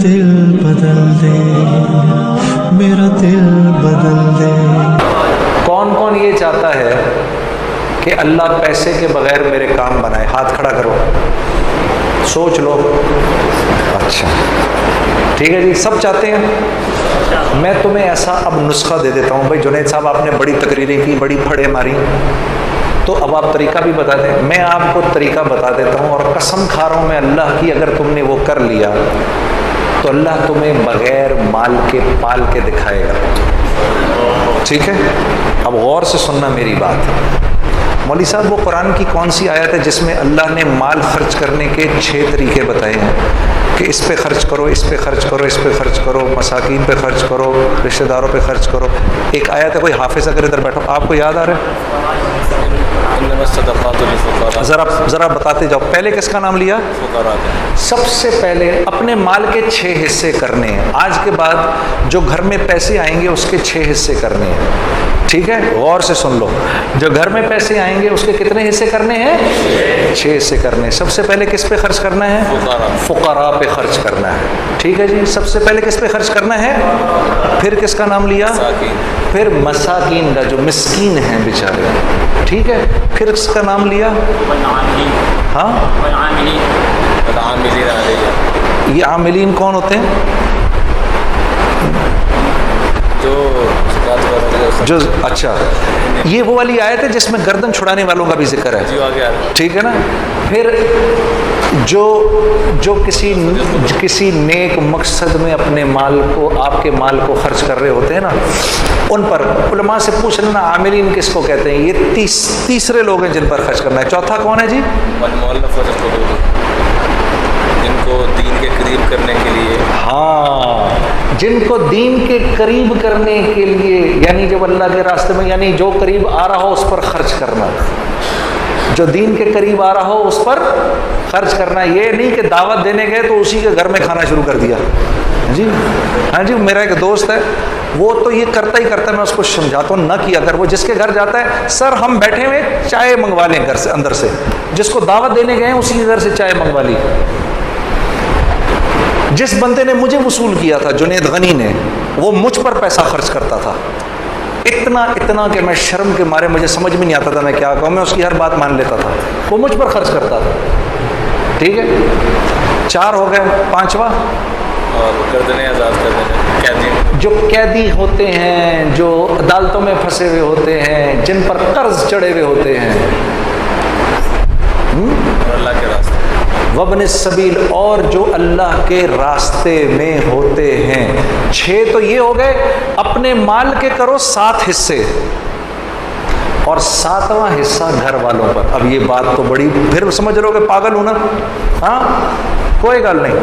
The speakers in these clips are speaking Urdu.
دل بدل دے، میرا دل بدل دے۔ کون کون یہ چاہتا ہے کہ اللہ پیسے کے بغیر میرے کام بنائے؟ ہاتھ کھڑا کرو، سوچ لو۔ اچھا ٹھیک ہے جی، سب چاہتے ہیں۔ میں تمہیں ایسا اب نسخہ دے دیتا ہوں۔ بھائی جنید صاحب آپ نے بڑی تقریریں کی، بڑی پھڑے ماری، تو اب آپ طریقہ بھی بتا دیں۔ میں آپ کو طریقہ بتا دیتا ہوں، اور قسم کھا رہا ہوں میں اللہ کی، اگر تم نے وہ کر لیا تو اللہ تمہیں بغیر مال کے پال کے دکھائے گا۔ ٹھیک ہے، اب غور سے سننا میری بات۔ مولوی صاحب وہ قرآن کی کون سی آیت ہے جس میں اللہ نے مال خرچ کرنے کے 6 طریقے بتائے ہیں کہ اس پہ خرچ کرو، اس پہ خرچ کرو، اس پہ خرچ کرو، مساکین پہ خرچ کرو، رشتہ داروں پہ خرچ کرو؟ ایک آیت ہے، کوئی حافظ اگر ادھر بیٹھو آپ کو یاد آ رہا ہے؟ ذرا بتاتے جاؤ۔ پہلے کس کا نام لیا؟ سب سے پہلے اپنے مال کے 6 حصے کرنے ہیں۔ آج کے بعد جو گھر میں پیسے آئیں گے اس کے 6 حصے کرنے ہیں۔ ٹھیک ہے، غور سے سن لو۔ جو گھر میں پیسے آئیں گے اس کے کتنے حصے کرنے ہیں؟ 6 حصے کرنے ہیں۔ سب سے پہلے کس پہ خرچ کرنا ہے؟ فقراء پہ خرچ کرنا ہے۔ ٹھیک ہے جی، سب سے پہلے کس پہ خرچ کرنا ہے؟ پھر کس کا نام لیا؟ پھر مساکین کا، جو مسکین ہیں بیچارے۔ ٹھیک ہے، پھر اس کا نام لیا؟ ہاں، یہ عاملین کون ہوتے ہیں؟ جو اچھا، یہ وہ والی آیت ہے جس میں گردن چھڑانے والوں کا بھی ذکر ہے۔ ٹھیک ہے نا۔ پھر جو کسی نیک مقصد میں اپنے مال کو، آپ کے مال کو خرچ کر رہے ہوتے ہیں نا، ان پر علماء سے پوچھ لینا عاملین کس کو کہتے ہیں۔ یہ تیسرے لوگ ہیں جن پر خرچ کرنا ہے۔ چوتھا کون ہے جی؟ جن کو دین کے قریب کرنے کے لیے، ہاں، جن کو دین کے قریب کرنے کے لیے، یعنی جب اللہ کے راستے میں، یعنی جو قریب آ رہا ہو اس پر خرچ کرنا، جو دین کے قریب آ رہا ہو اس پر خرچ کرنا۔ یہ نہیں کہ دعوت دینے گئے تو اسی کے گھر میں کھانا شروع کر دیا۔ جی ہاں جی، میرا ایک دوست ہے، وہ تو یہ کرتا ہی کرتا ہے، میں اس کو سمجھاتا ہوں نہ کیا اگر وہ جس کے گھر جاتا ہے، سر ہم بیٹھے ہوئے چائے منگوا لیں گھر سے، اندر سے، جس کو دعوت دینے گئے ہیں اسی کے گھر سے چائے منگوا لی۔ جس بندے نے مجھے وصول کیا تھا، جنید غنی نے، وہ مجھ پر پیسہ خرچ کرتا تھا، اتنا کہ میں شرم کے مارے مجھے سمجھ میں نہیں آتا تھا میں کیا کہوں، میں اس کی ہر بات مان لیتا تھا، وہ مجھ پر خرچ کرتا تھا۔ ٹھیک ہے، 4 ہو گئے، 5واں اور گردنیں آزاد کر دینے، قیدی، جو قیدی ہوتے ہیں، جو عدالتوں میں پھنسے ہوئے ہوتے ہیں، جن پر قرض چڑھے ہوئے ہوتے ہیں، اور اللہ کے راستے، وابن السبیل، اور جو اللہ کے راستے میں ہوتے ہیں۔ 6 تو یہ ہو گئے۔ اپنے مال کے کرو 7 حصے، اور 7واں حصہ گھر والوں پر۔ اب یہ بات تو بڑی، پھر سمجھ رہو کہ پاگل ہوں نا؟ ہاں، کوئی گل نہیں،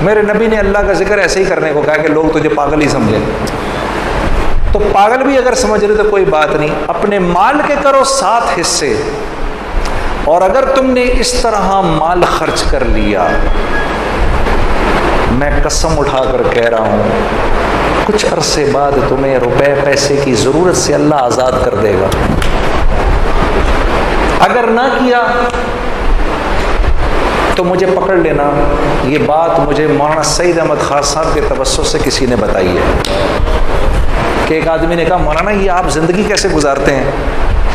میرے نبی نے اللہ کا ذکر ایسے ہی کرنے کو کہا کہ لوگ تجھے پاگل ہی سمجھیں، تو پاگل بھی اگر سمجھ رہے تو کوئی بات نہیں۔ اپنے مال کے کرو 7 حصے، اور اگر تم نے اس طرح مال خرچ کر لیا، میں قسم اٹھا کر کہہ رہا ہوں کچھ عرصے بعد تمہیں روپے پیسے کی ضرورت سے اللہ آزاد کر دے گا۔ اگر نہ کیا تو مجھے پکڑ لینا۔ یہ بات مجھے مولانا سعید احمد خان صاحب کے توسط سے کسی نے بتائی ہے کہ ایک آدمی نے کہا مولانا یہ آپ زندگی کیسے گزارتے ہیں؟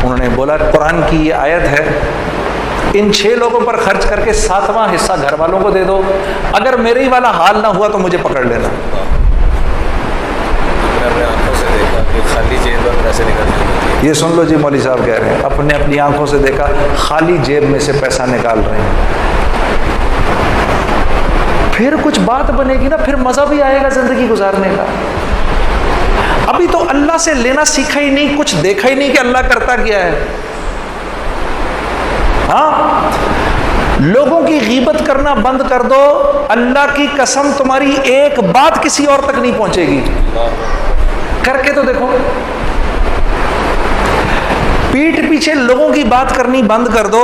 انہوں نے بولا قرآن کی یہ آیت ہے، ان 6 لوگوں پر خرچ کر کے 7واں حصہ گھر والوں کو دے دو، اگر میرے ہی والا حال نہ ہوا تو مجھے پکڑ لینا۔ اپنے آنکھوں سے دیکھا کہ خالی جیب میں پیسے نکلتے، یہ سن لو جی، مولوی صاحب کہہ رہے ہیں اپنی آنکھوں سے دیکھا، خالی جیب میں سے پیسہ نکال رہے ہیں۔ پھر کچھ بات بنے گی نا، پھر مزہ بھی آئے گا زندگی گزارنے کا۔ ابھی تو اللہ سے لینا سیکھا ہی نہیں، کچھ دیکھا ہی نہیں کہ اللہ کرتا کیا ہے۔ ہاں، لوگوں کی غیبت کرنا بند کر دو، اللہ کی قسم تمہاری ایک بات کسی اور تک نہیں پہنچے گی۔ کر کے تو دیکھو، پیٹھ پیچھے لوگوں کی بات کرنی بند کر دو،